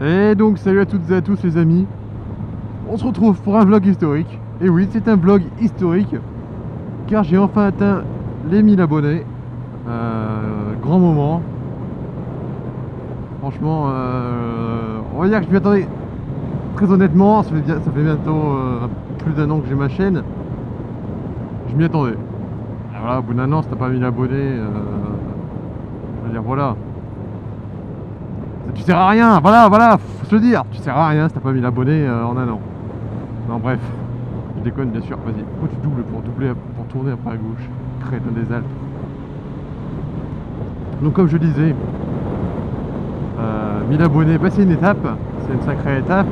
Et donc salut à toutes et à tous les amis, on se retrouve pour un vlog historique. Et oui, c'est un vlog historique car j'ai enfin atteint les 1000 abonnés. Grand moment. Franchement, on va dire que je m'y attendais très honnêtement. Ça fait bientôt plus d'un an que j'ai ma chaîne. Je m'y attendais. Et voilà, au bout d'un an, si t'as pas 1000 abonnés, je veux dire voilà. Tu sers à rien, voilà, faut se le dire, tu sers à rien si t'as pas 1000 abonnés en un an. Non bref, je déconne bien sûr, vas-y, pourquoi tu doubles pour tourner après à gauche, crétin des Alpes. Donc comme je disais, 1000 abonnés, bah, c'est une étape, c'est une sacrée étape,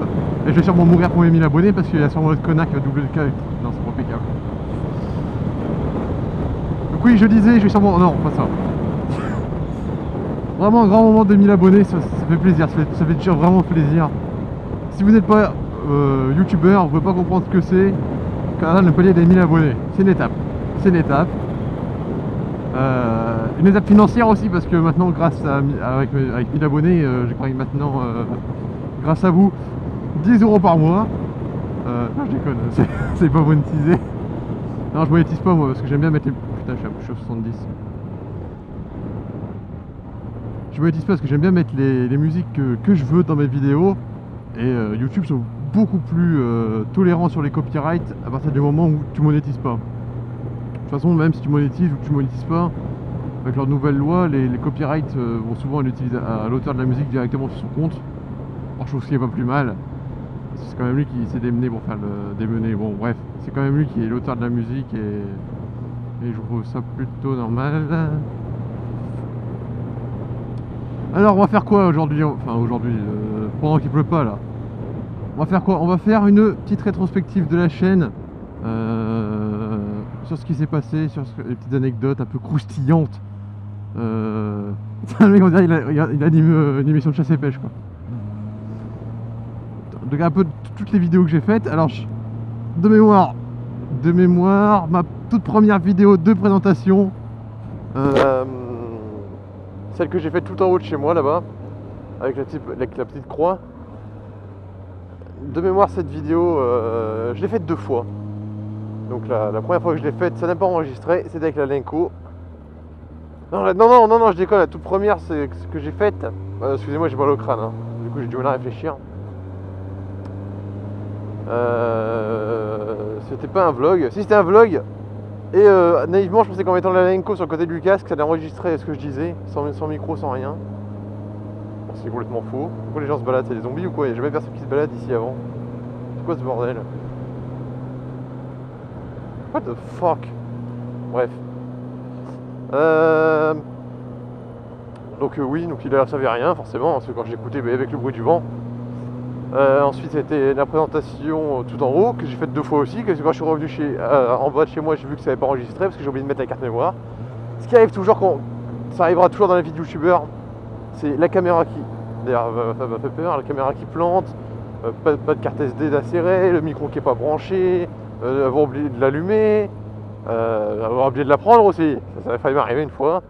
et je vais sûrement mourir pour mes 1000 abonnés parce qu'il y a sûrement l'autre connard qui va doubler le cas. Non, c'est pas pécable. Donc oui, je disais, je vais sûrement... Non, pas ça. Vraiment un grand moment de 1000 abonnés, ça fait plaisir, ça fait déjà vraiment plaisir. Si vous n'êtes pas youtubeur, vous ne pouvez pas comprendre ce que c'est qu'un le palier des 1000 abonnés. C'est une étape, c'est une étape. Une étape financière aussi parce que maintenant grâce à avec 1000 abonnés, je crois que maintenant grâce à vous 10 € par mois. Non je déconne, c'est pas monétisé. Non je monétise pas moi parce que j'aime bien mettre les... Putain je suis à 70. Je monétise pas parce que j'aime bien mettre les musiques que je veux dans mes vidéos. Et YouTube sont beaucoup plus tolérants sur les copyrights à partir du moment où tu monétises pas. De toute façon, même si tu monétises ou que tu monétises pas, avec leur nouvelle loi, les copyrights vont souvent à l'auteur de la musique directement sur son compte. Alors, je trouve ce qui est pas plus mal. C'est quand même lui qui s'est démené pour faire le démener. Bon, bref, c'est quand même lui qui est l'auteur de la musique et je trouve ça plutôt normal. Alors on va faire quoi aujourd'hui? Enfin aujourd'hui, pendant qu'il pleut pas là. On va faire quoi? On va faire une petite rétrospective de la chaîne sur ce qui s'est passé, sur les petites anecdotes un peu croustillantes. Le mec on dirait il anime une émission de chasse et pêche quoi. Donc un peu toutes les vidéos que j'ai faites. Alors de mémoire, ma toute première vidéo de présentation. Celle que j'ai faite tout en haut de chez moi là-bas, avec la petite croix. De mémoire cette vidéo, je l'ai faite 2 fois. Donc la première fois que je l'ai faite, ça n'a pas enregistré, c'était avec la Lenko. Non, je déconne, la toute première c'est ce que j'ai faite. Excusez-moi, j'ai mal au crâne, hein. Du coup j'ai du mal à réfléchir. C'était pas un vlog, si c'était un vlog. Et naïvement je pensais qu'en mettant la Lenko sur le côté du casque ça allait enregistrer ce que je disais, sans micro, sans rien. Bon, c'est complètement faux. Pourquoi les gens se baladent? C'est des zombies ou quoi? Il n'y a jamais personne qui se balade ici avant. C'est quoi ce bordel? What the fuck? Bref. Donc oui, donc il ne savait rien forcément, parce que quand j'écoutais avec le bruit du vent. Ensuite c'était la présentation tout en haut que j'ai faite 2 fois aussi, que quand je suis revenu en bas de chez moi j'ai vu que ça n'avait pas enregistré parce que j'ai oublié de mettre la carte mémoire. Ce qui arrive toujours ça arrivera toujours dans la vie de youtubeur, c'est la caméra qui, d'ailleurs ça m'a fait peur, la caméra qui plante, pas de carte SD d'insérer, le micro qui n'est pas branché, avoir oublié de l'allumer, avoir oublié de la prendre aussi, ça a failli m'arriver une fois.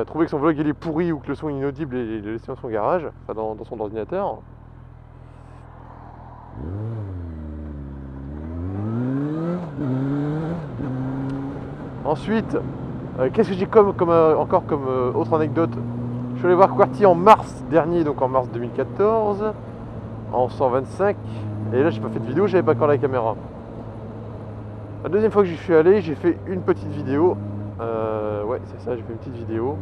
Trouver que son vlog il est pourri ou que le son est inaudible et le laisser dans son garage, enfin dans son ordinateur. Ensuite, qu'est-ce que j'ai encore comme autre anecdote? Je suis allé voir QWERTY en mars dernier, donc en mars 2014, en 125, et là j'ai pas fait de vidéo, j'avais pas encore la caméra. La deuxième fois que j'y suis allé, j'ai fait une petite vidéo. Ouais, c'est ça, j'ai fait une petite vidéo.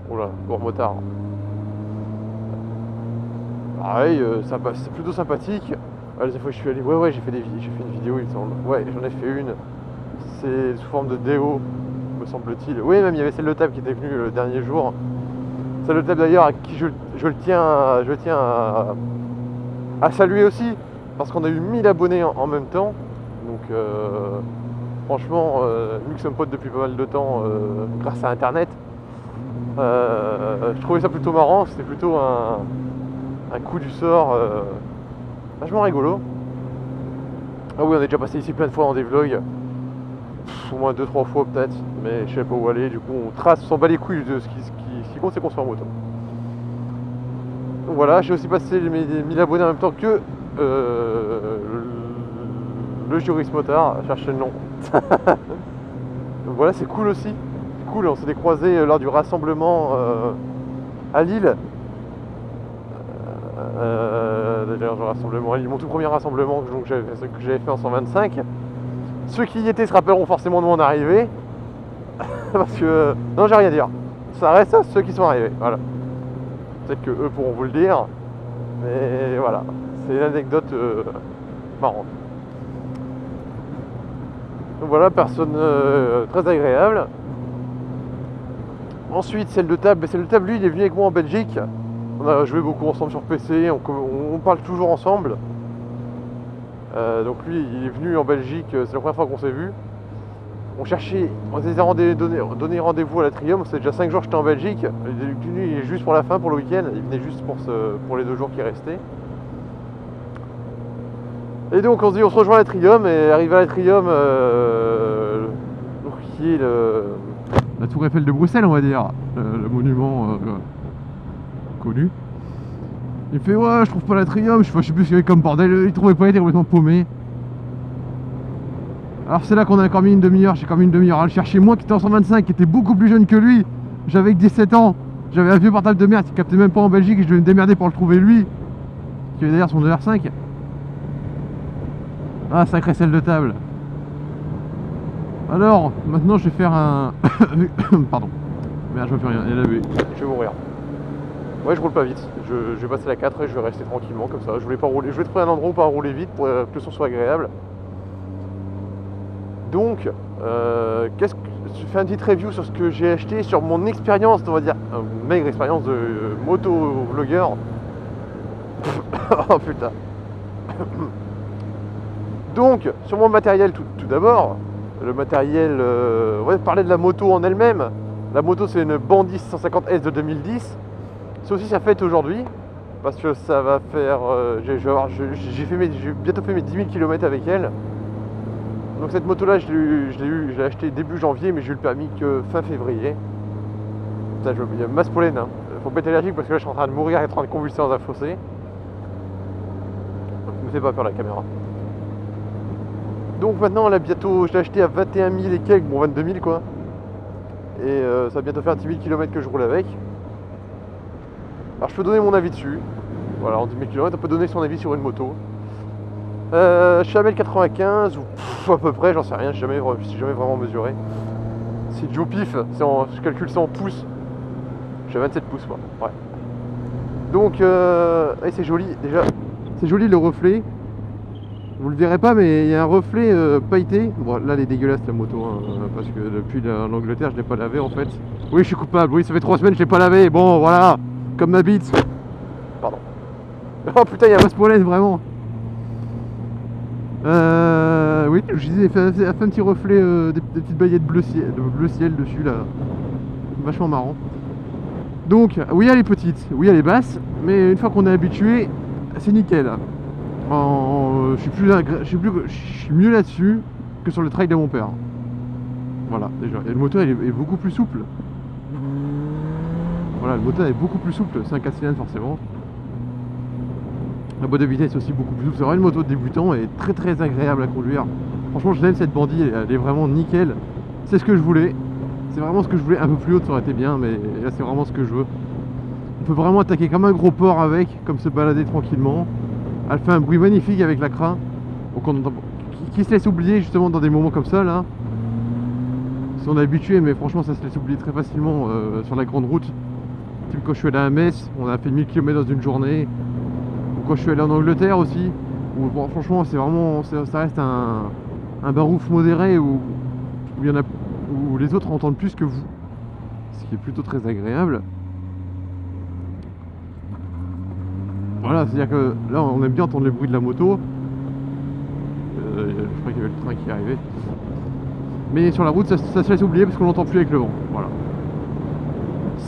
Oula, bon motard. Pareil, c'est plutôt sympathique. La deuxième fois que je suis allé, ouais, j'ai fait une vidéo, il me semble. Ouais, j'en ai fait une. C'est sous forme de déo, me semble-t-il. Oui, même il y avait celle de table qui était venue le dernier jour. Celle de table d'ailleurs, à qui je tiens à saluer aussi, parce qu'on a eu 1000 abonnés en même temps. Donc, franchement, nous qui sommes potes depuis pas mal de temps, grâce à Internet, Je trouvais ça plutôt marrant, c'était plutôt un coup du sort vachement rigolo. Ah oui, on est déjà passé ici plein de fois dans des vlogs, au moins 2-3 fois peut-être, mais je sais pas où aller, du coup on trace, on s'en bat les couilles de ce qui compte, c'est qu'on se fait en moto. Donc voilà, j'ai aussi passé mes 1000 abonnés en même temps que le juriste motard, chercher le nom. Donc voilà, c'est cool aussi, c'est cool, on s'est décroisés lors du rassemblement à Lille. D'ailleurs, le rassemblement à Lille, mon tout premier rassemblement que j'avais fait en 125. Ceux qui y étaient se rappelleront forcément de mon arrivée. Parce que... non, j'ai rien à dire. Ça reste à ceux qui sont arrivés. Voilà. Peut-être que eux pourront vous le dire. Mais voilà. C'est une anecdote marrante. Donc voilà, personne très agréable. Ensuite, celle de table. Celle de table, lui, il est venu avec moi en Belgique. On a joué beaucoup ensemble sur PC. On parle toujours ensemble. Donc lui, il est venu en Belgique. C'est la première fois qu'on s'est vu. On cherchait, on s'était donné rendez-vous à l'Atrium, c'est déjà 5 jours que j'étais en Belgique. Lui, il est juste pour la fin, pour le week-end, il venait juste pour les 2 jours qui restaient. Et donc on se dit on se rejoint à l'Atrium, et arrivé à l'Atrium, qui est la tour Eiffel de Bruxelles, on va dire, le monument connu. Il fait ouais, je trouve pas l'Atrium, je sais plus ce qu'il y avait comme bordel, il trouvait pas, il était complètement paumé. Alors c'est là qu'on a encore mis une demi-heure, j'ai encore mis une demi-heure à le chercher, moi qui était en 125, qui était beaucoup plus jeune que lui. J'avais que 17 ans, j'avais un vieux portable de merde qui captait même pas en Belgique et je devais me démerder pour le trouver lui. Qui avait d'ailleurs son 2R5. Ah, sacré selle de table. Alors, maintenant je vais faire un... Pardon. Merde, je vois plus rien, il y a la buée. Je vais mourir. Ouais, je roule pas vite, je vais passer la 4 et je vais rester tranquillement comme ça. Je voulais pas rouler, je vais trouver un endroit où pas rouler vite pour que le son soit agréable. Donc, je fais un petit review sur ce que j'ai acheté, sur mon expérience, on va dire, une maigre expérience de moto-vlogueur. Oh putain. Donc, sur mon matériel tout d'abord, le matériel, on va parler de la moto en elle-même. La moto, c'est une Bandit 150S de 2010. Ça aussi, ça fête aujourd'hui, parce que ça va faire, j'ai bientôt fait mes 10 000 km avec elle. Donc cette moto là je l'ai acheté début janvier, mais j'ai eu le permis que fin février. Putain, il y a masse pollen, hein. Faut pas être allergique parce que là je suis en train de mourir et en train de convulser dans un fossé. Ne me fait pas peur la caméra. Donc maintenant là bientôt, je l'ai acheté à 21 000 et quelques, bon 22 000 quoi. Et ça va bientôt faire 10 000 km que je roule avec. Alors je peux donner mon avis dessus. Voilà, en 10 000 km on peut donner son avis sur une moto. Je suis à 95 ou à peu près, j'en sais rien, j'ai jamais vraiment mesuré. C'est du au pif, je calcule ça en pouces. J'ai 27 pouces quoi. Ouais. Donc c'est joli déjà. C'est joli le reflet. Vous le verrez pas, mais il y a un reflet pailleté. Bon là elle est dégueulasse la moto, hein, parce que depuis l'Angleterre je l'ai pas lavé en fait. Oui, je suis coupable, oui, ça fait 3 semaines que je l'ai pas lavé. Bon voilà, comme ma bite. Pardon. Oh putain, il y a masse pollen vraiment. Oui, je disais, elle fait un petit reflet, des petites baillettes bleu ciel dessus là. Vachement marrant. Donc, oui, elle est petite, oui, elle est basse, mais une fois qu'on est habitué, c'est nickel. Je suis mieux là-dessus que sur le trail de mon père. Voilà, déjà. Et le moteur est beaucoup plus souple. Voilà, le moteur est beaucoup plus souple, c'est un 4 cylindres forcément. La boîte de vitesse aussi beaucoup plus souple. C'est vraiment une moto de débutant et très très agréable à conduire. Franchement, je l'aime cette Bandit, elle est vraiment nickel. C'est ce que je voulais. C'est vraiment ce que je voulais. Un peu plus haute, ça aurait été bien, mais là c'est vraiment ce que je veux. On peut vraiment attaquer comme un gros porc avec, comme se balader tranquillement. Elle fait un bruit magnifique avec la crin. Donc qui se laisse oublier justement dans des moments comme ça là. Si on est habitué, mais franchement ça se laisse oublier très facilement sur la grande route. Comme quand je suis allé à Metz, on a fait 1000 km dans une journée. Quand je suis allé en Angleterre aussi, où bon, franchement c'est vraiment, ça reste un barouf modéré où les autres entendent plus que vous, ce qui est plutôt très agréable. Voilà, c'est à dire que là on aime bien entendre le bruit de la moto. Je crois qu'il y avait le train qui arrivait, mais sur la route ça se laisse oublier parce qu'on l'entend plus avec le vent. Voilà,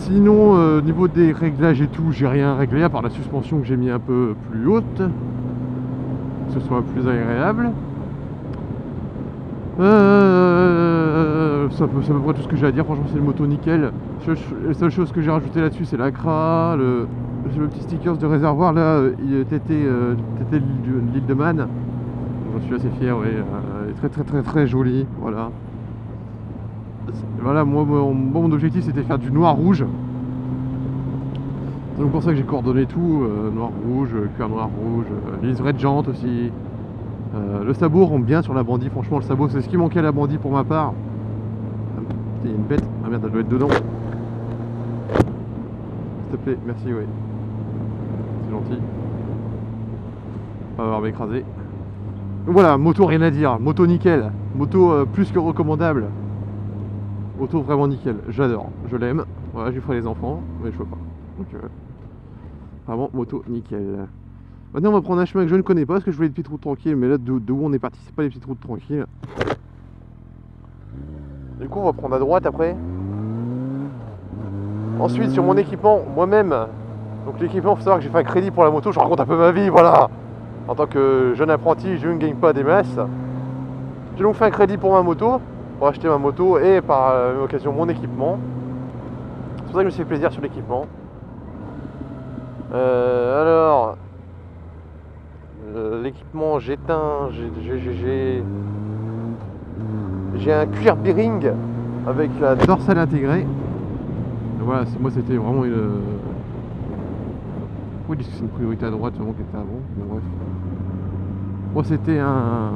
Sinon, au niveau des réglages et tout, j'ai rien réglé à part la suspension que j'ai mis un peu plus haute, que ce soit plus agréable. C'est à peu près tout ce que j'ai à dire. Franchement, c'est une moto nickel. La seule chose que j'ai rajouté là-dessus, c'est l'ACRA, le petit sticker de réservoir là, t'étais l'île de Man. J'en suis assez fier, oui. Il est très joli. Voilà. Voilà, moi mon objectif c'était faire du noir-rouge. C'est donc pour ça que j'ai coordonné tout, noir-rouge, cuir noir-rouge, liseré de jantes aussi. Le sabot rend bien sur la bandit, franchement le sabot c'est ce qui manquait à la bandit pour ma part. Il y a une bête, ah merde elle doit être dedans. S'il te plaît, merci, oui. C'est gentil. On va m'écraser. Voilà, moto rien à dire, moto nickel, moto plus que recommandable. Auto vraiment nickel, j'adore, je l'aime. Voilà, je lui ferai les enfants, mais je peux pas. Donc vraiment moto nickel. Maintenant on va prendre un chemin que je ne connais pas parce que je voulais des petites routes tranquilles, mais là de où on est parti c'est pas les petites routes tranquilles. Du coup on va prendre à droite après. Ensuite sur mon équipement, moi-même, donc l'équipement, il faut savoir que j'ai fait un crédit pour la moto, je raconte un peu ma vie, voilà. En tant que jeune apprenti, je ne gagne pas des masses. J'ai donc fait un crédit pour ma moto, pour acheter ma moto et par la même occasion mon équipement. C'est pour ça que je me suis fait plaisir sur l'équipement. Alors, l'équipement, j'ai un cuir bearing avec la dorsale intégrée. Voilà, moi c'était vraiment une... Pourquoi ils disent que c'est une priorité à droite, vraiment qui était avant, mais bref. Moi c'était un...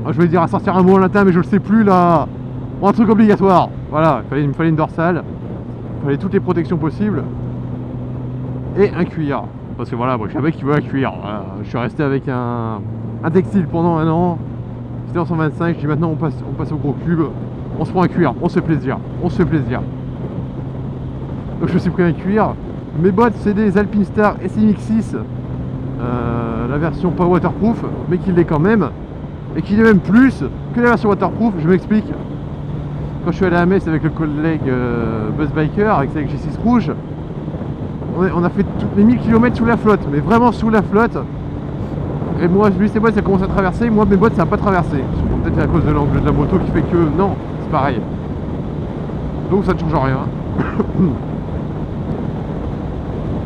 Ah, je voulais dire à sortir un mot en latin mais je le sais plus là. Bon, un truc obligatoire. Voilà, il me fallait une dorsale. Il fallait toutes les protections possibles. Et un cuir. Parce que voilà, moi je suis un mec qui veut un cuir. Voilà. Je suis resté avec un textile pendant un an. C'était en 125, je dis maintenant on passe au gros cube. On se prend un cuir, on se fait plaisir. On se fait plaisir. Donc je me suis pris un cuir. Mes bottes c'est des Alpinestar SMX6. La version pas waterproof, mais qui l'est quand même. Et qui est même plus que la version waterproof, je m'explique. Quand je suis allé à Metz avec le collègue Buzz Biker, avec G6 rouge, on a fait toutes les 1000 km sous la flotte, mais vraiment sous la flotte. Et moi, lui, ses bottes, ça commence à traverser, moi, mes bottes, ça n'a pas traversé. Peut-être à cause de l'angle de la moto qui fait que non, c'est pareil. Donc ça ne change rien.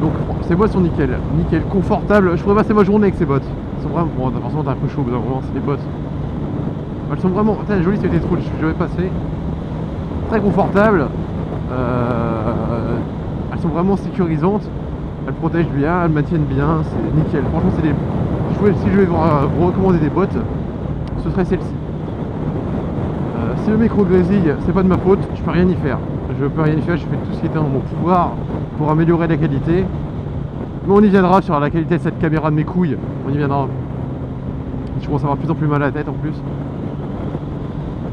Donc ces bottes sont nickel, confortables. Je pourrais passer ma journée avec ces bottes. Elles sont vraiment, bon, forcément t'as un peu chaud, mais vraiment c'est des bottes. Elles sont vraiment, putain, jolies, c'était trop, je vais passer. Très confortables. Elles sont vraiment sécurisantes. Elles protègent bien, elles maintiennent bien, c'est nickel. Franchement c'est des... Si je vais vous recommander des bottes, ce serait celle-ci. Si le micro grésille, c'est pas de ma faute, je peux rien y faire. Je peux rien y faire, je fais tout ce qui est dans mon pouvoir pour améliorer la qualité. Mais on y viendra sur la qualité de cette caméra de mes couilles. On y viendra. Je commence à avoir de plus en plus mal à la tête en plus.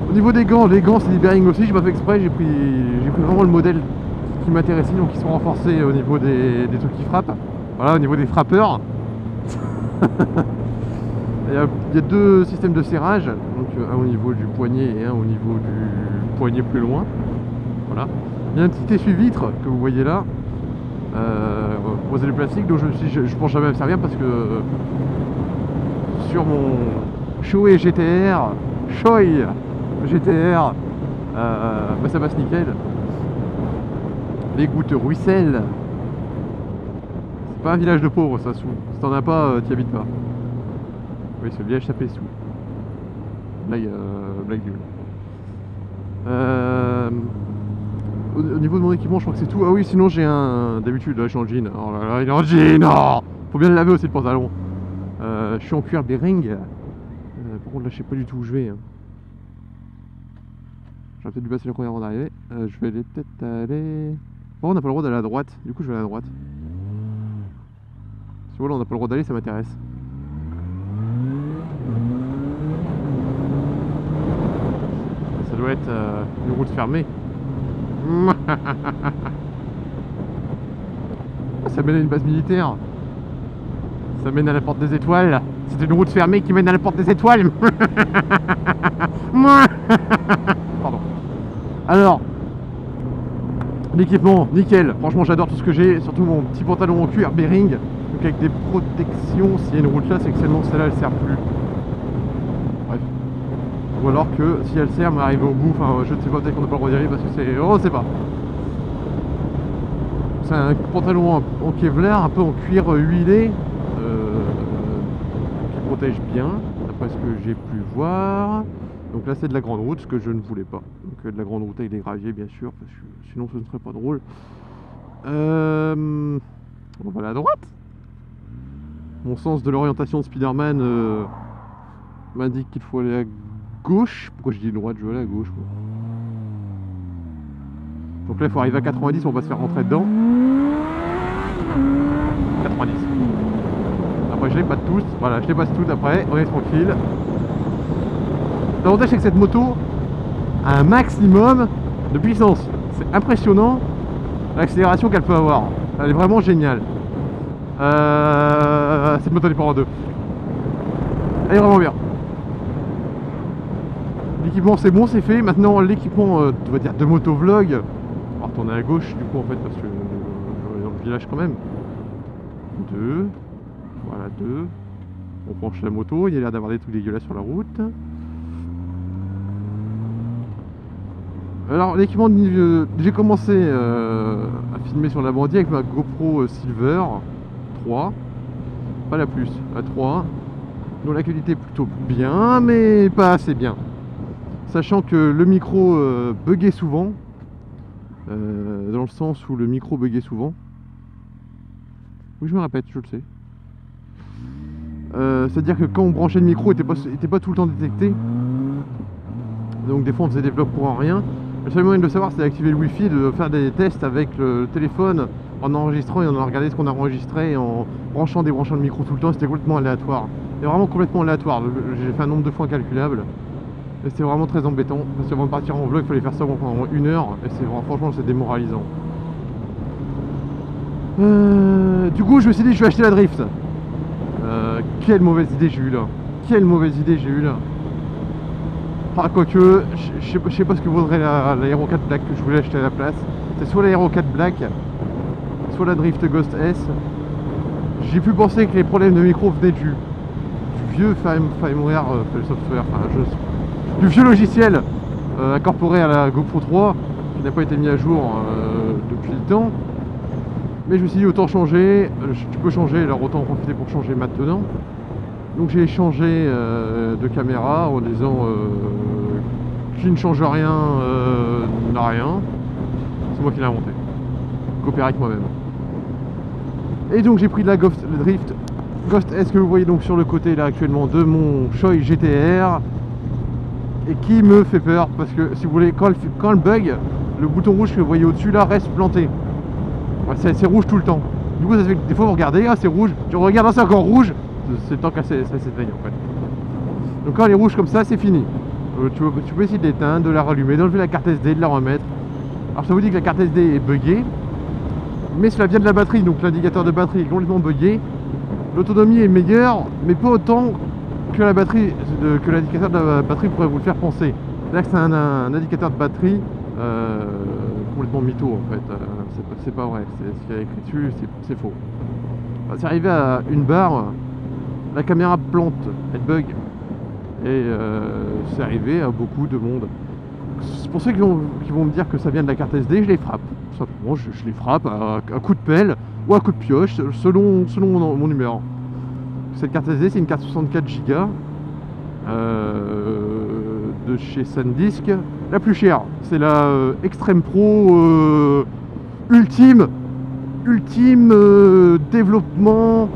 Au niveau des gants, les gants c'est des bearings aussi, j'ai pas fait exprès, j'ai pris vraiment le modèle qui m'intéressait, donc ils sont renforcés au niveau des trucs qui frappent. Voilà, au niveau des frappeurs. Il y a deux systèmes de serrage, donc un au niveau du poignet et un au niveau du poignet plus loin. Voilà. Il y a un petit essuie-vitre que vous voyez là. C'est du plastique, donc je pense jamais à me servir parce que sur mon Shoei GTR, bah ça passe nickel. Les gouttes ruissellent. C'est pas un village de pauvres ça, sous. Si t'en as pas, t'y habites pas. Oui, c'est le village tapé sous. Blague nulle. Au niveau de mon équipement, je crois que c'est tout. Ah oui, sinon j'ai un... D'habitude, là, je suis en jean. Oh là là, il est en jean. Oh, faut bien le laver aussi, le pantalon. Je suis en cuir bearing. Par contre, là, je sais pas du tout où je vais. Hein. J'aurais peut-être dû passer le coin avant d'arriver. Je vais peut-être aller... Bon, on n'a pas le droit d'aller à droite. Du coup, je vais aller à droite. Si voilà, on n'a pas le droit d'aller, ça m'intéresse. Ça doit être une route fermée. Ça mène à une base militaire. Ça mène à la porte des étoiles. C'est une route fermée qui mène à la porte des étoiles. Pardon. Alors, L'équipement, nickel. Franchement, j'adore tout ce que j'ai. Surtout mon petit pantalon en cuir Bering. Donc avec des protections. S'il y a une route là, c'est que celle-là, elle sert plus. Bref. Ou alors que si elle sert, mais arrivé au bout, enfin, je ne sais pas, peut-être qu'on n'a pas le droit d'y aller parce que c'est... On ne sait pas. C'est un pantalon en Kevlar, un peu en cuir huilé. Qui protège bien, d'après ce que j'ai pu voir. Donc là c'est de la grande route, ce que je ne voulais pas. Donc de la grande route avec des graviers bien sûr, parce que sinon ce ne serait pas drôle. On va aller à droite. Mon sens de l'orientation de Spider-Man m'indique qu'il faut aller à gauche. Pourquoi je dis droite, je veux aller à gauche quoi. Donc là il faut arriver à 90, on va se faire rentrer dedans. 90. Après je les passe tous, voilà, je les passe toutes après, on est tranquille. L'avantage c'est que cette moto a un maximum de puissance. C'est impressionnant l'accélération qu'elle peut avoir. Elle est vraiment géniale. Cette moto n'est pas en deux. Elle est vraiment bien. L'équipement c'est bon, c'est fait. Maintenant l'équipement, on va dire de motovlog. On va retourner à gauche du coup en fait parce que dans le village quand même. 2. Voilà 2. On penche la moto, il y a l'air d'avoir des trucs dégueulasses sur la route. Alors l'équipement, j'ai commencé à filmer sur la bandille avec ma GoPro Silver 3, pas la plus, la 3, dont la qualité est plutôt bien, mais pas assez bien. Sachant que le micro buguait souvent, dans le sens où le micro buguait souvent. Oui, je me répète, je le sais. C'est-à-dire que quand on branchait le micro, il n'était pas tout le temps détecté. Donc des fois on faisait des vlogs pour rien. Le seul moyen de le savoir, c'est d'activer le wifi, de faire des tests avec le téléphone en enregistrant et en regardant ce qu'on a enregistré et en branchant, débranchant le micro tout le temps. C'était complètement aléatoire. C'était vraiment complètement aléatoire. J'ai fait un nombre de fois incalculable. Et c'était vraiment très embêtant. Parce qu'avant de partir en vlog, il fallait faire ça pendant 1 heure. Et franchement, c'est démoralisant. Du coup, je me suis dit, je vais acheter la Drift. Quelle mauvaise idée j'ai eu là. Quelle mauvaise idée j'ai eu là. Ah, quoique, je sais pas ce que vaudrait l'Aero 4 Black que je voulais acheter à la place. C'est soit l'Aero 4 Black, soit la Drift Ghost S. J'ai pu penser que les problèmes de micro venaient du vieux firmware, software, du vieux logiciel incorporé à la GoPro 3 qui n'a pas été mis à jour depuis le temps. Mais je me suis dit autant changer, tu peux changer, alors autant en profiter pour changer maintenant. Donc j'ai changé de caméra en disant qui ne change rien n'a rien. C'est moi qui l'ai inventé. Copyright moi-même. Et donc j'ai pris de la Drift Ghost S que vous voyez donc sur le côté là actuellement de mon Shoei GTR. Et qui me fait peur parce que si vous voulez, quand elle bug, le bouton rouge que vous voyez au-dessus là reste planté. Ouais, c'est rouge tout le temps. Du coup ça fait que des fois vous regardez, ah c'est rouge, tu regardes, ah, c'est encore rouge. C'est le temps que ça s'éteigne en fait. Donc quand elle est rouge comme ça, c'est fini. Tu peux essayer de l'éteindre, de la rallumer, d'enlever la carte SD, de la remettre. Alors ça vous dit que la carte SD est buggée, mais cela vient de la batterie, donc l'indicateur de batterie est complètement buggé. L'autonomie est meilleure, mais pas autant que la batterie, que l'indicateur de la batterie pourrait vous le faire penser. Là c'est un indicateur de batterie complètement mytho en fait. C'est pas vrai, ce qu'il y a écrit dessus, c'est faux. C'est arrivé à une barre. La caméra plante, elle bug. Et c'est arrivé à beaucoup de monde. C'est pour ceux qui vont me dire que ça vient de la carte SD, je les frappe. Tout simplement, je les frappe à coup de pelle ou à coup de pioche, selon mon numéro. Cette carte SD, c'est une carte 64 Go de chez SanDisk. La plus chère, c'est la Extreme Pro Ultime développement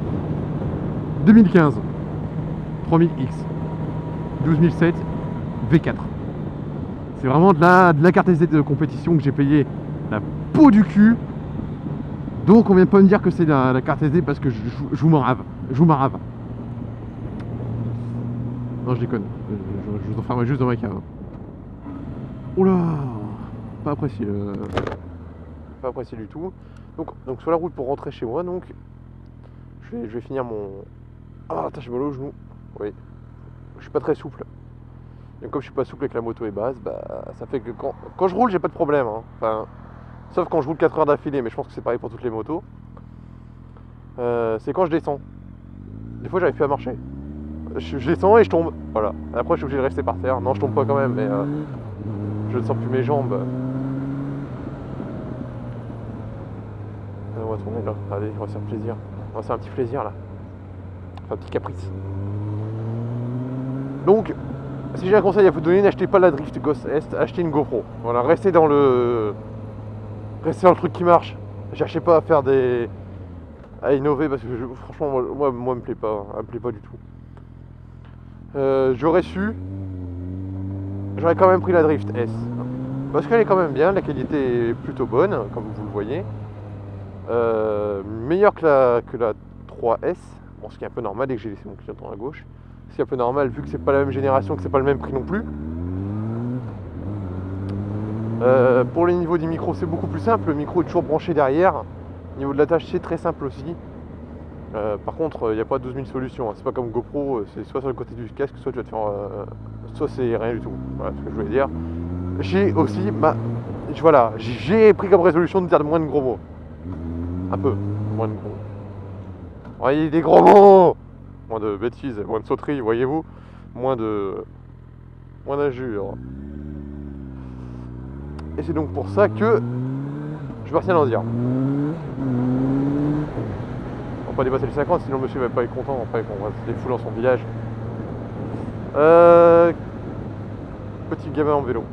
2015 3000X 12007 V4. C'est vraiment de la carte SD de compétition que j'ai payé la peau du cul. Donc on vient pas me dire que c'est la carte SD parce que je vous m'en rave. Je vous m'en rave. Non je déconne. Je vous enfermerai juste dans ma cave. Oula, pas apprécié. Pas apprécié du tout. Donc sur la route pour rentrer chez moi, donc je vais finir mon... Ah, attends, j'ai mal au genou. Oui. Je suis pas très souple. Et comme je suis pas souple et que la moto est basse, bah ça fait que quand je roule, j'ai pas de problème. Hein. Enfin, sauf quand je roule 4 heures d'affilée, mais je pense que c'est pareil pour toutes les motos, c'est quand je descends. Des fois j'arrive plus à marcher. Je descends et je tombe, voilà. Après je suis obligé de rester par terre. Non, je tombe pas quand même, mais je ne sens plus mes jambes. On va tourner là, allez, on va se faire plaisir. On va se faire un petit plaisir là. Enfin, un petit caprice. Donc, si j'ai un conseil à vous donner, n'achetez pas la Drift Ghost Est, achetez une GoPro. Voilà, restez dans le truc qui marche. Cherchez pas à faire à innover parce que franchement moi elle me plaît pas, elle me plaît pas du tout. J'aurais quand même pris la Drift S parce qu'elle est quand même bien, la qualité est plutôt bonne comme vous le voyez, meilleure que la 3S, bon, ce qui est un peu normal dès que j'ai laissé mon clignotant à gauche, ce qui est un peu normal vu que c'est pas la même génération, que c'est pas le même prix non plus. Pour les niveaux du micro, c'est beaucoup plus simple, le micro est toujours branché derrière. Au niveau de la tâche, c'est très simple aussi. Par contre, il n'y a pas 12 000 solutions, hein. C'est pas comme GoPro, c'est soit sur le côté du casque, soit tu vas te faire. Soit c'est rien du tout. Voilà ce que je voulais dire. J'ai aussi. Voilà, j'ai pris comme résolution de dire moins de gros mots. Un peu, moins de gros mots. Voyez des gros mots. Moins de bêtises, moins de sauteries, voyez-vous. Moins d'injures. Et c'est donc pour ça que je vais rien en dire. On va pas dépasser les 50, sinon le monsieur va pas être content après qu'on va se défouler dans son village. Petit gamin en vélo.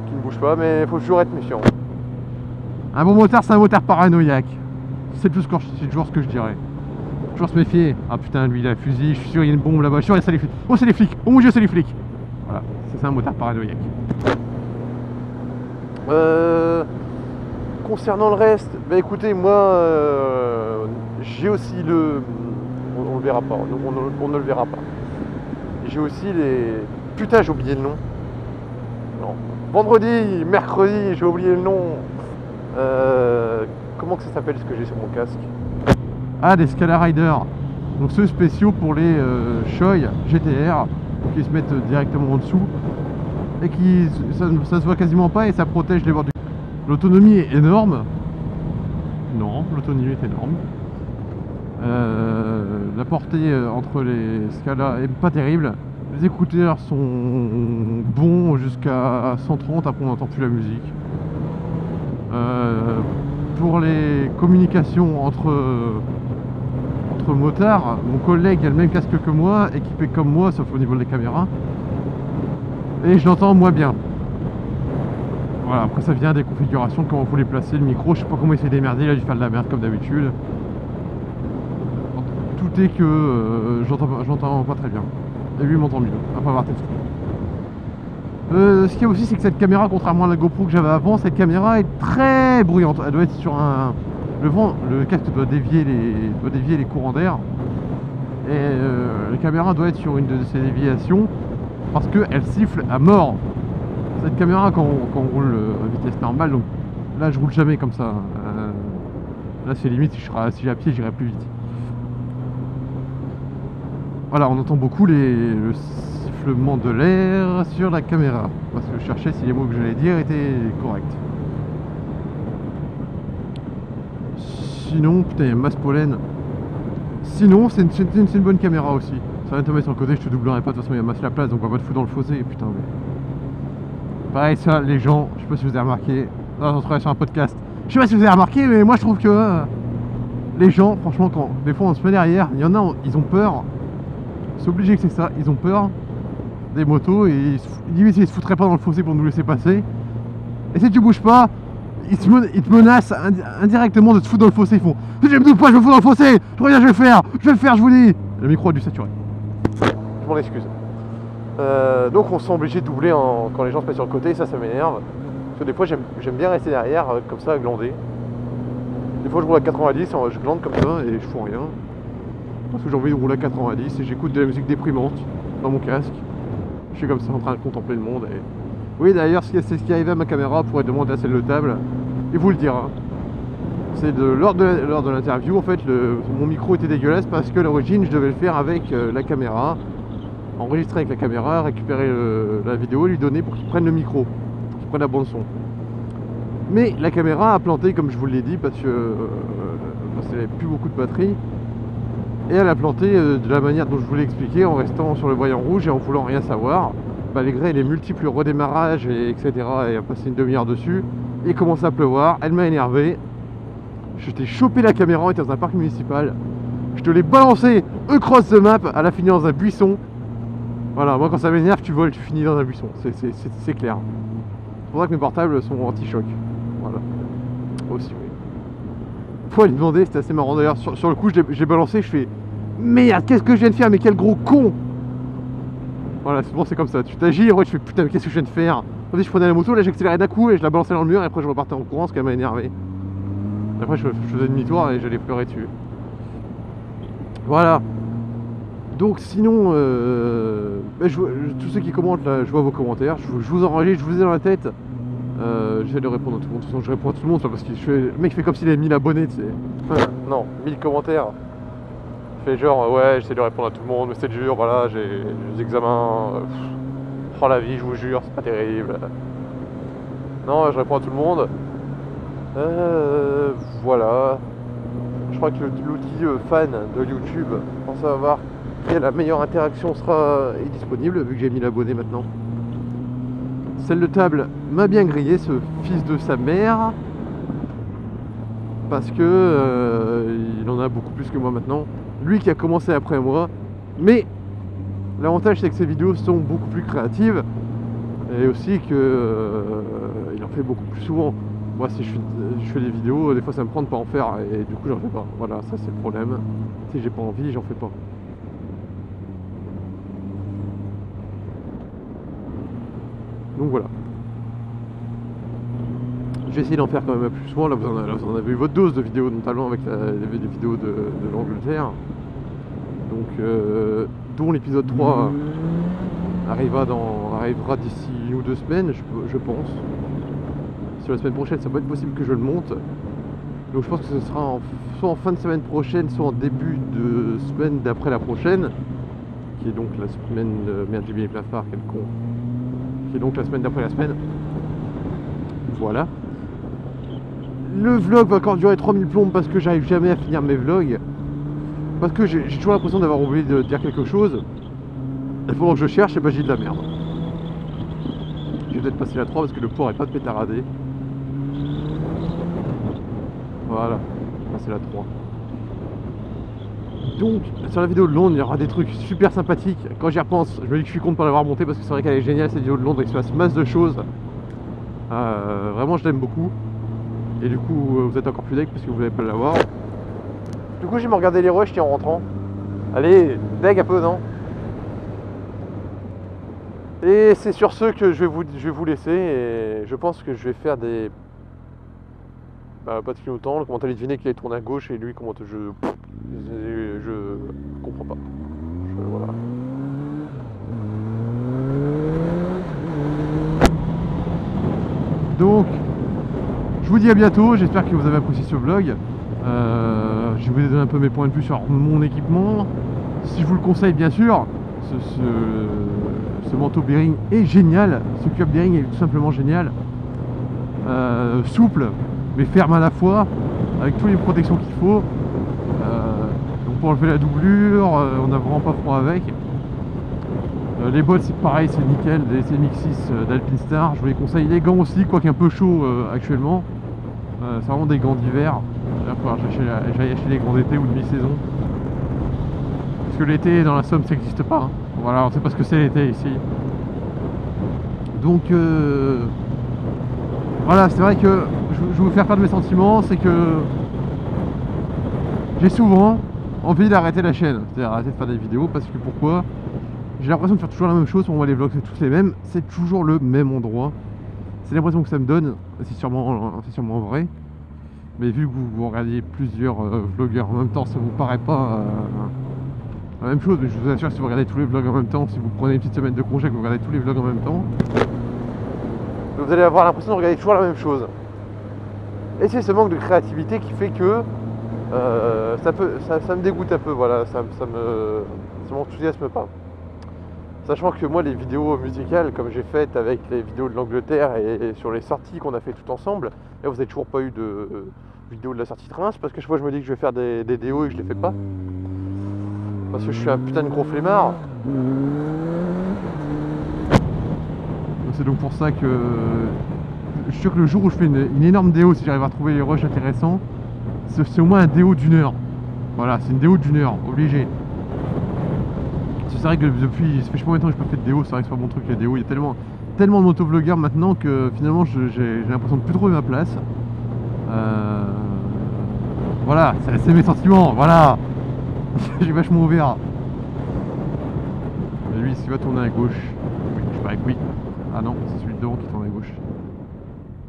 Qui ne bouge pas, mais il faut toujours être méfiant. Un bon motard, c'est un motard paranoïaque. C'est toujours ce que je dirais. Toujours se méfier. Ah putain, lui il a un fusil, je suis sûr il y a une bombe là-bas, je suis sûr c'est les flics. Oh c'est les flics, oh mon dieu c'est les flics. Voilà, c'est ça un motard paranoïaque. Concernant le reste, bah écoutez, moi j'ai aussi on le verra pas, on ne le verra pas. J'ai aussi les. Putain, j'ai oublié le nom. Non. Vendredi, mercredi, j'ai oublié le nom. Comment que ça s'appelle ce que j'ai sur mon casque? Ah, des Scala Rider. Donc ceux spéciaux pour les Shoei GTR qui se mettent directement en dessous et qui ça se voit quasiment pas et ça protège les bords du. L'autonomie est énorme. Non, l'autonomie est énorme. La portée entre les Scala est pas terrible. Les écouteurs sont bons jusqu'à 130, après on n'entend plus la musique. Pour les communications entre motards, mon collègue a le même casque que moi, équipé comme moi, sauf au niveau des caméras. Et je l'entends moins bien. Voilà, après ça vient des configurations, comment faut les placer, le micro, je sais pas comment il s'est démerdé, il a dû faire de la merde comme d'habitude. Tout est que j'entends pas très bien. Et lui m'entend mieux, après avoir testé. Ce qu'il y a aussi, c'est que cette caméra, contrairement à la GoPro que j'avais avant, cette caméra est très bruyante. Elle doit être sur un... Le casque doit dévier les courants d'air. Et la caméra doit être sur une de ces déviations parce qu'elle siffle à mort. Cette caméra, quand on roule à vitesse normale, donc là je roule jamais comme ça. Là c'est limite, si je serais assis à pied, j'irais plus vite. Voilà, on entend beaucoup le sifflement de l'air sur la caméra. Parce que je cherchais si les mots que j'allais dire étaient corrects. Sinon, putain, il y a masse pollen. Sinon, c'est une bonne caméra aussi. Ça vient de te mettre sur le côté, je te doublerai pas, de toute façon il y a masse la place, donc on va pas te foutre dans le fossé, putain. Mais... pareil, ça, les gens, je sais pas si vous avez remarqué, là on travaille sur un podcast, je sais pas si vous avez remarqué, mais moi je trouve que les gens, franchement, quand des fois on se met derrière, il y en a, ils ont peur, c'est obligé que c'est ça, ils ont peur des motos et ils se foutraient pas dans le fossé pour nous laisser passer. Et si tu bouges pas, ils te menacent indirectement de te foutre dans le fossé. Ils font si je me doute pas, je me fous dans le fossé, je reviens, je vais le faire, je vous dis. Le micro a dû saturer. Je m'en excuse. Donc on se sent obligé de doubler quand les gens se mettent sur le côté, ça m'énerve. Parce que des fois j'aime bien rester derrière, comme ça, à glander. Des fois je roule à 90, je glande comme ça et je fous rien. Parce que j'ai envie de rouler à 90 et j'écoute de la musique déprimante dans mon casque. Je suis comme ça en train de contempler le monde. Et... oui, d'ailleurs, c'est ce qui arrivait à ma caméra pour être demandé à celle de table. Il vous le dira. C'est lors de l'interview, en fait, mon micro était dégueulasse parce que à l'origine, je devais le faire avec la caméra. Enregistrer avec la caméra, récupérer la vidéo et lui donner pour qu'il prenne le micro. prenne la bande son. Mais la caméra a planté, comme je vous l'ai dit, parce que parce qu'elle n'avait plus beaucoup de batterie. Et elle a planté de la manière dont je vous l'ai expliqué, en restant sur le voyant rouge et en voulant rien savoir, malgré les multiples redémarrages, etc. Et a passé une demi-heure dessus. Il commençait à pleuvoir, elle m'a énervé. Je t'ai chopé la caméra, on était dans un parc municipal. Je te l'ai balancé across the map, elle a fini dans un buisson. Voilà, moi quand ça m'énerve, tu voles, tu finis dans un buisson, c'est clair. C'est pour ça que mes portables sont anti-choc. Voilà. Aussi, oui. Faut lui demander, c'était assez marrant d'ailleurs. Sur le coup, j'ai balancé, je fais merde, qu'est-ce que je viens de faire, mais quel gros con. Voilà, souvent c'est comme ça. Tu t'agis, ouais, tu fais putain, mais qu'est-ce que je viens de faire. Comme si je prenais la moto, là j'accélérais d'un coup et je la balançais dans le mur et après je repartais en courant, ce qui m'a énervé. Et après je faisais demi-tour et j'allais pleurer dessus. Voilà. Donc sinon, tous ceux qui commentent là, je vois vos commentaires, je vous enregistre, je vous ai dans la tête. J'essaie de répondre à tout le monde, de toute façon je réponds à tout le monde, parce que le mec fait comme s'il avait 1000 abonnés, tu sais. Non, 1000 commentaires. Je fais genre, ouais, j'essaie de répondre à tout le monde, mais c'est dur, voilà, j'ai des examens. Oh la vie, je vous jure, c'est pas terrible. Non, je réponds à tout le monde. Voilà. Je crois que l'outil fan de YouTube, pour savoir quelle la meilleure interaction est disponible, vu que j'ai 1000 abonnés maintenant. Celle de table m'a bien grillé, ce fils de sa mère, parce que il en a beaucoup plus que moi maintenant. Lui qui a commencé après moi, mais l'avantage c'est que ses vidéos sont beaucoup plus créatives et aussi que il en fait beaucoup plus souvent. Moi si je fais des vidéos, des fois ça me prend de pas en faire et du coup j'en fais pas. Voilà, ça c'est le problème. Si j'ai pas envie, j'en fais pas. Donc voilà. Je vais essayer d'en faire quand même plus souvent. Là vous en avez eu votre dose de vidéos, notamment avec les vidéos de l'Angleterre. Donc dont l'épisode 3 arrivera d'ici 1 ou 2 semaines, je pense. Sur la semaine prochaine, ça peut être possible que je le monte. Donc je pense que ce sera soit en fin de semaine prochaine, soit en début de semaine d'après la prochaine, qui est donc la semaine de merde, j'ai mis les plafards, quel con. Qui est donc la semaine d'après la semaine. Voilà. Le vlog va encore durer 3000 plombes parce que j'arrive jamais à finir mes vlogs. Parce que j'ai toujours l'impression d'avoir oublié de dire quelque chose. Et pendant que je cherche, et ben j'ai de la merde. Je vais peut-être passer la 3 parce que le port est pas de pétaradé. Voilà, passer la 3. Donc, sur la vidéo de Londres, il y aura des trucs super sympathiques. Quand j'y repense, je me dis que je suis content de pas l'avoir montée parce que c'est vrai qu'elle est géniale cette vidéo de Londres, il se passe masse de choses. Vraiment, je l'aime beaucoup. Et du coup, vous êtes encore plus deg parce que vous n'allez pas l'avoir. Du coup, j'ai me regardé les rushs en rentrant. Allez, deg un peu, non? Et c'est sur ce que je vais vous laisser. Et je pense que je vais faire des... Bah, pas de clignotant. Comment t'allais deviner qu'il allait tourner à gauche et lui, comment je comprends pas. Voilà. Donc, je vous dis à bientôt. J'espère que vous avez apprécié ce vlog. Je vais vous donner un peu mes points de vue sur mon équipement. Si je vous le conseille, bien sûr, ce manteau bearing est génial. Ce cup bearing est tout simplement génial. Souple, mais ferme à la fois, avec toutes les protections qu'il faut. Donc pour enlever la doublure, on n'a vraiment pas froid avec. Les bottes c'est pareil, c'est nickel, des MX6 d'Alpinstar. Je vous les conseille. Les gants aussi, quoique un peu chaud actuellement. C'est vraiment des gants d'hiver. Il va falloir que j'aille acheter les gants d'été ou de mi-saison. Parce que l'été dans la Somme ça n'existe pas. Hein. Voilà, on ne sait pas ce que c'est l'été ici. Donc voilà, c'est vrai que je vais vous faire part de mes sentiments, c'est que j'ai souvent envie d'arrêter la chaîne, c'est-à-dire arrêter de faire des vidéos, parce que pourquoi? J'ai l'impression de faire toujours la même chose, pour moi les vlogs c'est tous les mêmes, c'est toujours le même endroit. C'est l'impression que ça me donne, c'est sûrement vrai. Mais vu que vous regardez plusieurs vlogueurs en même temps, ça vous paraît pas la même chose. Mais je vous assure, si vous regardez tous les vlogs en même temps, si vous prenez une petite semaine de congé, que vous regardez tous les vlogs en même temps, vous allez avoir l'impression de regarder toujours la même chose. Et c'est ce manque de créativité qui fait que ça me dégoûte un peu, voilà, ça m'enthousiasme pas. Sachant que moi les vidéos musicales comme j'ai faites avec les vidéos de l'Angleterre et sur les sorties qu'on a fait tout ensemble, et vous n'avez toujours pas eu de vidéo de la sortie de Reims parce que chaque fois je me dis que je vais faire des déos et que je les fais pas. Parce que je suis un putain de gros flemmard. C'est donc pour ça que je suis sûr que le jour où je fais une énorme déo, si j'arrive à trouver les rushs intéressants, c'est au moins un déo d'1 heure. Voilà, c'est une déo d'1 heure, obligé. C'est vrai que depuis, ça fait combien de temps que je n'ai pas fait de déo, c'est vrai que c'est pas mon truc les déos, il y a tellement de motovlogueurs maintenant que finalement j'ai l'impression de plus trouver ma place. Voilà, c'est mes sentiments, voilà. J'ai vachement ouvert. Et lui, il va tourner à gauche. Oui, je parie que oui. Ah non, c'est celui de devant qui tourne à gauche.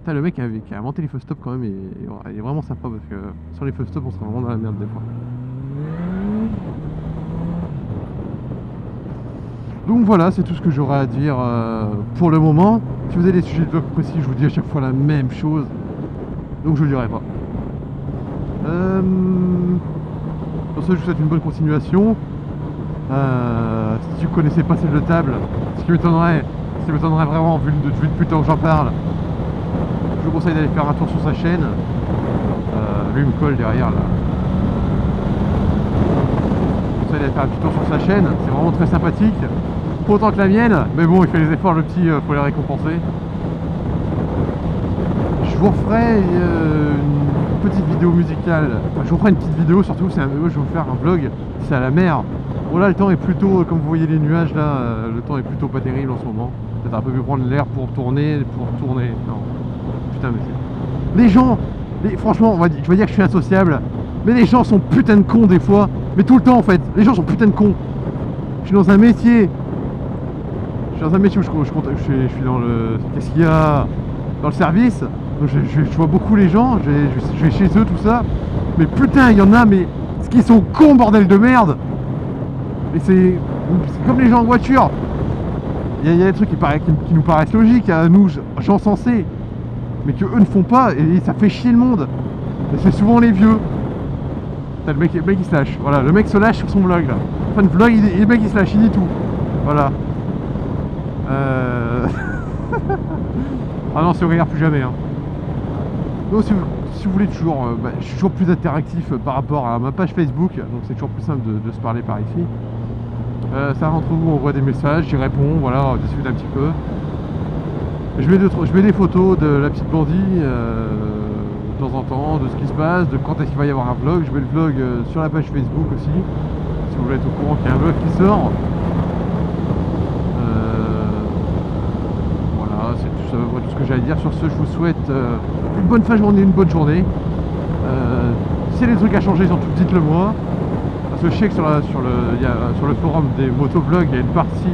Putain, le mec qui a inventé les feux stop quand même, il est vraiment sympa parce que sans les feux stop, on serait vraiment dans la merde des fois. Donc voilà, c'est tout ce que j'aurai à dire pour le moment. Si vous avez des sujets de vlog précis, je vous dis à chaque fois la même chose. Donc je ne le dirai pas. Pour ça, je vous souhaite une bonne continuation. Si vous connaissez pas celle de table, ce qui m'étonnerait vraiment, vu depuis le temps que j'en parle, je vous conseille d'aller faire un tour sur sa chaîne. Lui il me colle derrière là. Je vous conseille d'aller faire un petit tour sur sa chaîne, c'est vraiment très sympathique. Pas autant que la mienne, mais bon, il fait les efforts, le petit, faut les récompenser. Je vous referai une petite vidéo musicale, enfin, je vous ferai une petite vidéo, surtout je vais vous faire un vlog, c'est à la mer. Bon là le temps est plutôt, comme vous voyez les nuages là, le temps est plutôt pas terrible en ce moment. Peut-être un peu mieux prendre l'air pour tourner, non. Putain mais c'est... Les gens, franchement, je vais dire que je suis insociable, mais les gens sont putain de cons des fois, mais tout le temps en fait, les gens sont putain de cons. Je suis dans un métier où je suis dans le... Qu'est-ce qu'il y a dans le service, donc je vois beaucoup les gens, je vais chez eux, tout ça, mais putain, il y en a, mais ce qu'ils sont cons, bordel de merde. Et c'est comme les gens en voiture. Il y a des trucs qui nous paraissent logiques à nous, gens sensés, mais que eux ne font pas, et ça fait chier le monde. Et c'est souvent les vieux. Le mec il se lâche, voilà, le mec se lâche sur son vlog là. Enfin, le vlog, le mec il se lâche, il dit tout. Voilà. Ah non, c'est rire plus jamais. Hein. Donc si vous voulez toujours, je suis toujours plus interactif par rapport à ma page Facebook, donc c'est toujours plus simple de se parler par ici. Ça entre vous, on voit des messages, j'y réponds, voilà, on discute un petit peu. Je mets des photos de la petite bandit de temps en temps, de ce qui se passe, de quand est-ce qu'il va y avoir un vlog. Je mets le vlog sur la page Facebook aussi, si vous voulez être au courant qu'il y a un vlog qui sort. Voilà, c'est tout ce que j'allais dire. Sur ce, je vous souhaite une bonne fin de journée, une bonne journée. S'il y a des trucs à changer, surtout dites-le moi. Parce que je sais que sur le forum des motovlogs, il y a une partie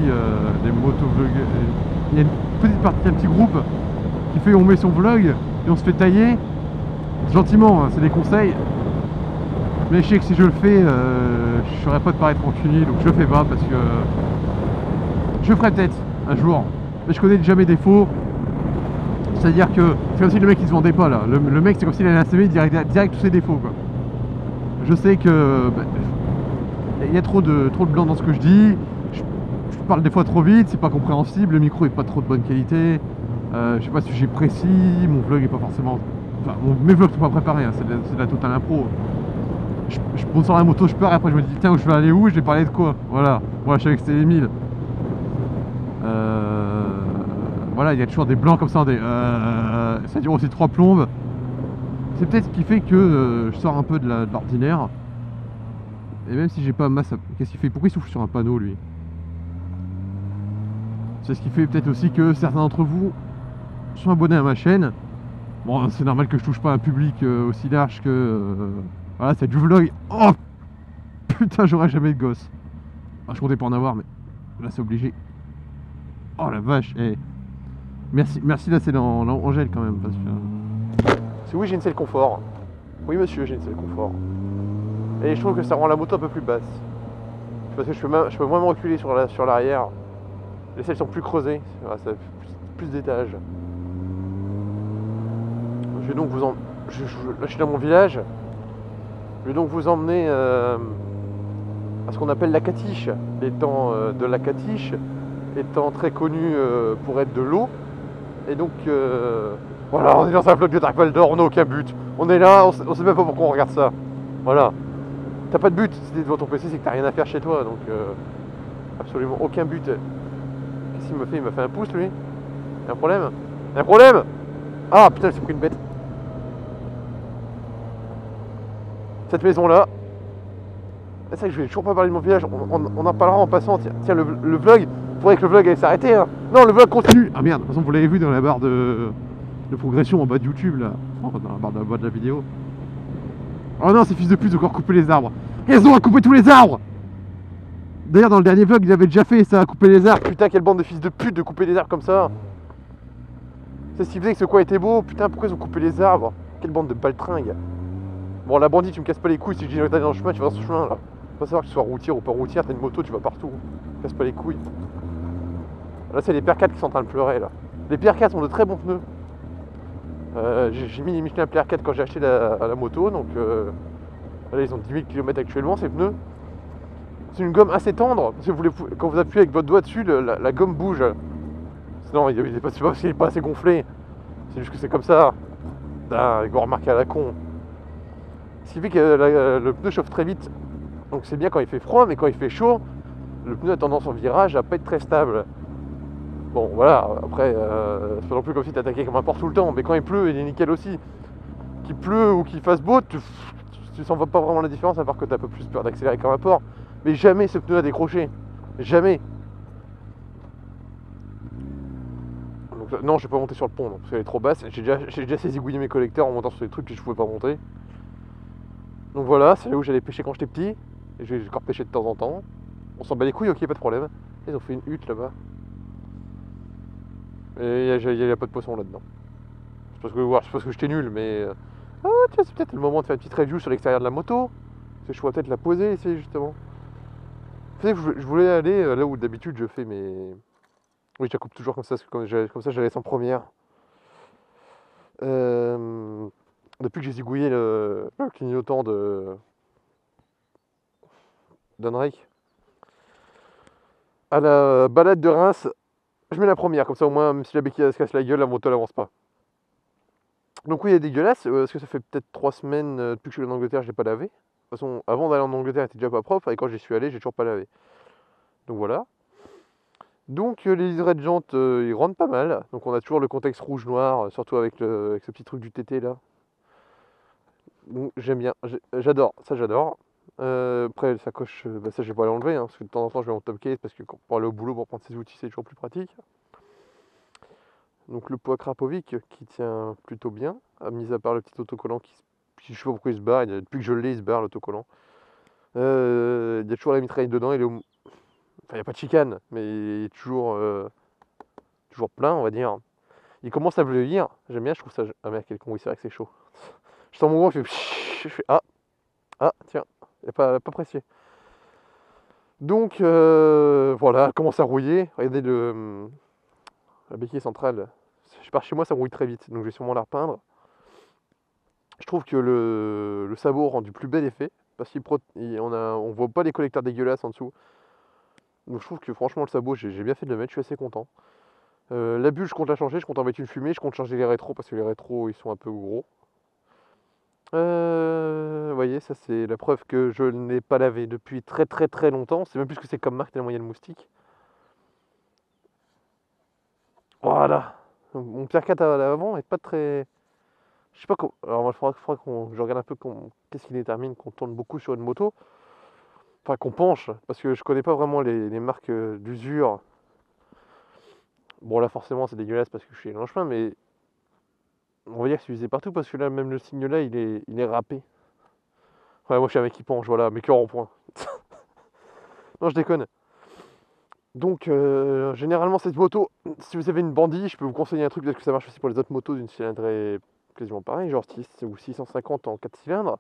des motovlogs. Il y a une petite partie, un petit groupe qui fait on met son vlog et on se fait tailler. Gentiment, hein, c'est des conseils. Mais je sais que si je le fais, je serais pas de paraître rancunier, donc je le fais pas parce que je le ferai peut-être un jour. Mais je connais déjà mes défauts. C'est-à-dire que c'est comme si le mec il se vendait pas là. Le mec c'est comme s'il allait à un CV direct tous ses défauts quoi. Je sais que il y a trop de blanc dans ce que je dis. Je parle des fois trop vite, c'est pas compréhensible, le micro est pas trop de bonne qualité. Je sais pas si j'ai précis, mon vlog est pas forcément. Enfin, mes vlogs sont pas préparés, hein, c'est de la totale impro. Je monte sur la moto, je pars et après je me dis tiens où je vais aller où, je vais parler de quoi. Voilà, moi je savais que c'était Emile. Voilà, il y a toujours des blancs comme ça, ça dure aussi 3 plombes. C'est peut-être ce qui fait que je sors un peu de l'ordinaire. Et même si j'ai pas masse... Qu'est-ce qu'il fait? Pourquoi il souffle sur un panneau lui? C'est ce qui fait peut-être aussi que certains d'entre vous sont abonnés à ma chaîne. Bon, c'est normal que je touche pas un public aussi large que... voilà, c'est du vlog. Oh putain, j'aurais jamais de gosse. Ah, je comptais pas en avoir, mais là c'est obligé. Oh la vache, hey. Merci là c'est dans Angèle quand même parce que... Oui, j'ai une selle confort. Oui monsieur, j'ai une selle confort. Et je trouve que ça rend la moto un peu plus basse. Parce que je peux moins me reculer sur l'arrière. Les selles sont plus creusées, ça a plus d'étages. Je vais donc là je suis dans mon village. Je vais donc vous emmener à ce qu'on appelle la Catiche. Les temps de la Catiche. étant très connu pour être de l'eau. Et donc, voilà, on est dans un vlog de Dark Valdor, on n'a aucun but. On est là, on sait même pas pourquoi on regarde ça. Voilà. T'as pas de but, si t'es devant ton PC, c'est que t'as rien à faire chez toi, donc absolument aucun but. Qu'est-ce qu'il m'a fait? Il m'a fait un pouce, lui. Y'a un problème? Y'a un problème? Ah putain, il s'est pris une bête. Cette maison-là. C'est vrai que je vais toujours pas parler de mon village, on en parlera en passant. Tiens, le vlog, faudrait que le vlog allait s'arrêter. Hein. Non, le vlog continue. Ah merde, de toute façon, vous l'avez vu dans la barre de progression en bas de YouTube, là. Oh, dans la barre de la vidéo. Oh non, ces fils de pute ont encore coupé les arbres. Ils ont coupé tous les arbres. D'ailleurs, dans le dernier vlog, ils avaient déjà fait ça, couper les arbres. Putain, quelle bande de fils de pute de couper les arbres comme ça. C'est ce qui faisait que ce coin était beau. Putain, pourquoi ils ont coupé les arbres? Quelle bande de baltringues. Bon, la bandit, tu me casses pas les couilles. Si je dis d'aller dans le chemin, tu vas dans ce chemin là. Faut pas savoir que tu sois routière ou pas routière, t'as une moto, tu vas partout. Casse pas les couilles. Là, c'est les PR4 qui sont en train de pleurer là. Les PR4 ont de très bons pneus. J'ai mis les Michelin PR4 quand j'ai acheté la moto, donc là ils ont 10 000 km actuellement ces pneus. C'est une gomme assez tendre, parce que quand vous appuyez avec votre doigt dessus, la gomme bouge. Sinon c'est pas parce qu'il n'est pas assez gonflé, c'est juste que c'est comme ça. Putain, ils vont remarquer à la con. Ce qui fait que le pneu chauffe très vite, donc c'est bien quand il fait froid, mais quand il fait chaud, le pneu a tendance en virage à pas être très stable. Bon voilà, après c'est pas non plus comme si t'attaquais comme un porc tout le temps, mais quand il pleut, il est nickel aussi. Qu'il pleut ou qu'il fasse beau, tu sens pas vraiment la différence, à part que t'as un peu plus peur d'accélérer comme un porc. Mais jamais ce pneu a décroché. Jamais. Donc, non, je vais pas monter sur le pont, non, parce qu'elle est trop basse. J'ai déjà zigouillé mes collecteurs en montant sur des trucs que je pouvais pas monter. Donc voilà, c'est là où j'allais pêcher quand j'étais petit. Et j'ai encore pêché de temps en temps. On s'en bat les couilles, ok, pas de problème. Ils ont fait une hutte là-bas. Et il n'y a pas de poisson là-dedans. C'est parce que j'étais nul, mais... Ah tiens, c'est peut-être le moment de faire une petite review sur l'extérieur de la moto. Parce que je pourrais peut-être la poser ici, justement. Vous savez que je voulais aller là où d'habitude je fais mes... Oui, je la coupe toujours comme ça, parce que comme ça je la laisse en première. Depuis que j'ai zigouillé le clignotant d'Henrik, à la balade de Reims, je mets la première, comme ça au moins, même si la béquille se casse la gueule, la moto n'avance pas. Donc oui, elle est dégueulasse, parce que ça fait peut-être 3 semaines depuis que je suis en Angleterre, je l'ai pas lavé. De toute façon, avant d'aller en Angleterre, elle était déjà pas propre, et quand j'y suis allé, j'ai toujours pas lavé. Donc voilà. Donc les liserés de jantes, ils rendent pas mal. Donc on a toujours le contexte rouge-noir, surtout avec ce petit truc du TT là. Donc j'aime bien, j'adore, ça j'adore. Après le sacoche, ça je vais pas l'enlever, hein, parce que de temps en temps je mets mon top case, parce que pour aller au boulot, pour prendre ses outils, c'est toujours plus pratique. Donc le poids Krapovic qui tient plutôt bien, mis à part le petit autocollant qui je sais pas pourquoi il se barre, depuis que je l'ai il se barre l'autocollant. Il y a toujours la mitraille dedans, enfin il n'y a pas de chicane, mais il est toujours plein on va dire. Il commence à vieillir, j'aime bien, je trouve ça... Ah merde quel con, oui c'est vrai que c'est chaud. Je sens mon gros, je fais ah tiens, il n'y a pas pressé. Donc voilà, elle commence à rouiller, regardez la béquille centrale. Je pars chez moi, ça rouille très vite, donc je vais sûrement la repeindre. Je trouve que le sabot rend du plus bel effet, parce on voit pas les collecteurs dégueulasses en dessous. Donc je trouve que franchement le sabot, j'ai bien fait de le mettre, je suis assez content. La bulle, je compte la changer, je compte en mettre une fumée, je compte changer les rétros, parce que les rétros, ils sont un peu gros. Vous voyez, ça c'est la preuve que je n'ai pas lavé depuis très très très longtemps. C'est même plus que c'est comme marque tellement il y a le moustique. Voilà. Mon Pierre 4 à l'avant est pas très... Je sais pas comment... Alors moi, il faudra que je regarde un peu qu'est-ce qui détermine qu'on tourne beaucoup sur une moto. Enfin, qu'on penche, parce que je connais pas vraiment les marques d'usure. Bon, là, forcément, c'est dégueulasse parce que je suis dans le chemin, mais on va dire que c'est usé partout parce que là, même le signe là, il est râpé. Ouais, moi, je suis un mec qui penche, voilà, mais que en point. Non, je déconne. Donc, généralement, cette moto, si vous avez une bandit, je peux vous conseiller un truc, parce que ça marche aussi pour les autres motos d'une cylindrée quasiment pareil, genre 6 ou 650 en 4 cylindres.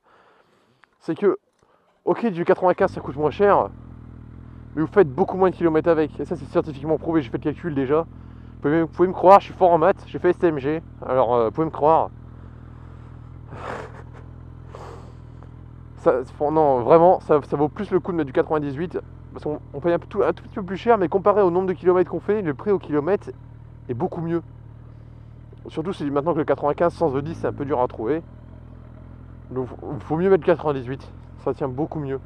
C'est que, ok, du 95 ça coûte moins cher, mais vous faites beaucoup moins de kilomètres avec. Et ça, c'est scientifiquement prouvé, j'ai fait le calcul déjà. Vous pouvez me croire, je suis fort en maths, j'ai fait STMG, alors vous pouvez me croire. Non, vraiment, ça vaut plus le coup de mettre du 98, parce qu'on paye un tout petit peu plus cher, mais comparé au nombre de kilomètres qu'on fait, le prix au kilomètre est beaucoup mieux. Surtout si maintenant que le 95 sans E10 c'est un peu dur à trouver. Donc il faut mieux mettre 98, ça tient beaucoup mieux.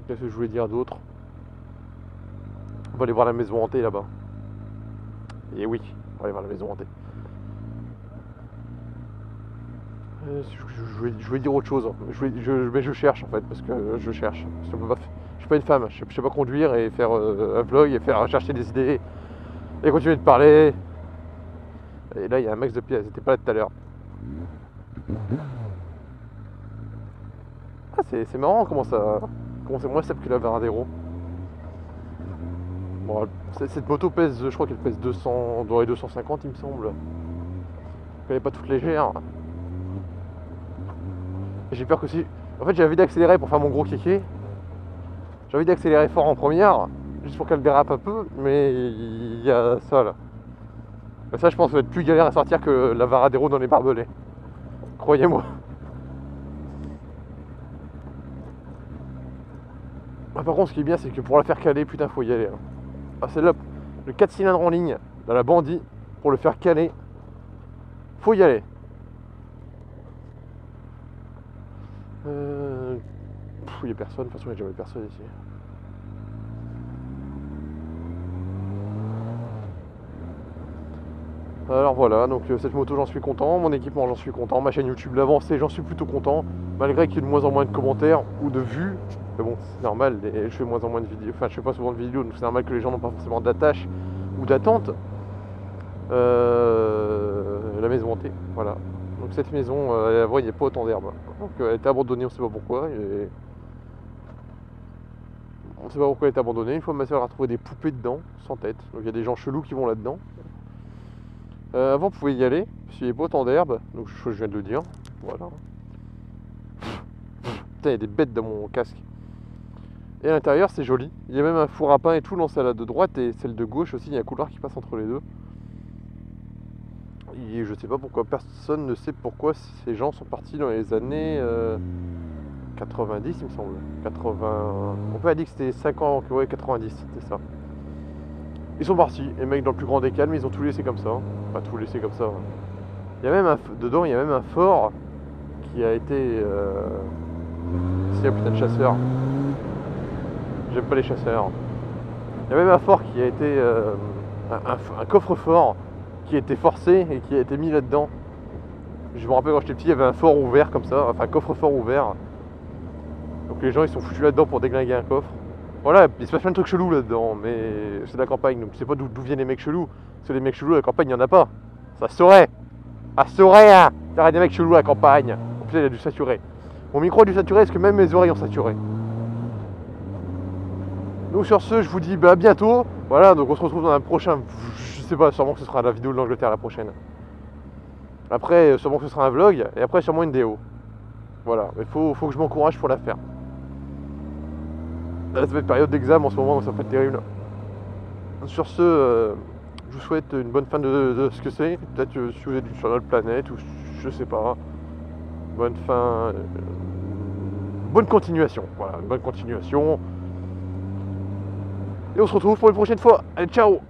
Qu'est-ce que je voulais dire d'autre? On va aller voir la maison hantée là-bas. Et oui, on va aller voir la maison hantée. Je voulais dire autre chose, mais je cherche en fait, parce que je cherche. Je suis pas une femme, je sais pas conduire et faire un vlog et faire chercher des idées et continuer de parler. Et là il y a un max de pièces, c'était pas là tout à l'heure. Ah c'est marrant comment c'est moins stable que la Varadero. Bon, cette moto pèse, je crois qu'elle pèse 200, dans les 250 il me semble. Elle est pas toute légère. J'ai peur que si... En fait j'ai envie d'accélérer pour faire mon gros kéké. J'ai envie d'accélérer fort en première, juste pour qu'elle dérape un peu, mais il y a ça là. Et ça je pense que ça va être plus galère à sortir que la Varadero dans les barbelés. Croyez-moi. Ah, par contre ce qui est bien c'est que pour la faire caler, putain faut y aller. Hein. Ah celle-là, le 4 cylindres en ligne, dans la Bandit, pour le faire caler, faut y aller. Il n'y a personne, de toute façon il n'y a jamais personne ici. Alors voilà, donc cette moto j'en suis content, mon équipement j'en suis content, ma chaîne YouTube l'avancée j'en suis plutôt content, malgré qu'il y ait de moins en moins de commentaires ou de vues. Mais bon c'est normal, je fais moins en moins de vidéos, enfin je fais pas souvent de vidéos, donc c'est normal que les gens n'ont pas forcément d'attache ou d'attente. La maison hantée, voilà. Donc cette maison, avant il n'y a pas autant d'herbe. Donc elle a été abandonnée, on ne sait pas pourquoi. On ne sait pas pourquoi elle a été abandonnée. Une fois ma soeur a retrouvé des poupées dedans, sans tête. Donc il y a des gens chelous qui vont là-dedans. Avant vous pouvez y aller, parce qu'il n'y a pas autant d'herbe. Donc je viens de le dire. Voilà. Putain, il y a des bêtes dans mon casque. Et à l'intérieur c'est joli. Il y a même un four à pain et tout dans celle de droite et celle de gauche aussi. Il y a un couloir qui passe entre les deux. Et je sais pas pourquoi, personne ne sait pourquoi ces gens sont partis dans les années 90 il me semble. 80. On peut dire que c'était 5 ans, ouais 90, c'était ça. Ils sont partis, les mecs dans le plus grand des calmes, ils ont tout laissé comme ça. Pas tout laissé comme ça. Il y a même dedans, il y a même un fort qui a été. C'est un putain de chasseur. J'aime pas les chasseurs. Il y a même un fort qui a été. Un coffre-fort qui a été forcé et qui a été mis là-dedans. Je me rappelle quand j'étais petit, il y avait un fort ouvert comme ça, enfin un coffre-fort ouvert. Donc les gens ils sont foutus là-dedans pour déglinguer un coffre. Voilà, il se passe plein de trucs chelous là-dedans, mais c'est de la campagne, donc je sais pas d'où viennent les mecs chelous. Parce que les mecs chelous à la campagne, il n'y en a pas. Ça se saurait. Ça se saurait, hein. Il y aurait des mecs chelous à la campagne. En plus, il a dû saturer. Mon micro a dû saturer parce que même mes oreilles ont saturé. Donc sur ce, je vous dis à bientôt. Voilà, donc on se retrouve dans un prochain... Je sais pas, sûrement que ce sera la vidéo de l'Angleterre la prochaine. Après, sûrement que ce sera un vlog, et après sûrement une déo. Voilà, mais faut que je m'encourage pour la faire. Là, ça va être période d'examen en ce moment, donc ça va être terrible. Sur ce, je vous souhaite une bonne fin de ce que c'est. Peut-être si vous êtes sur notre planète, ou je sais pas. Bonne fin... bonne continuation. Voilà, bonne continuation. Et on se retrouve pour une prochaine fois. Allez, ciao!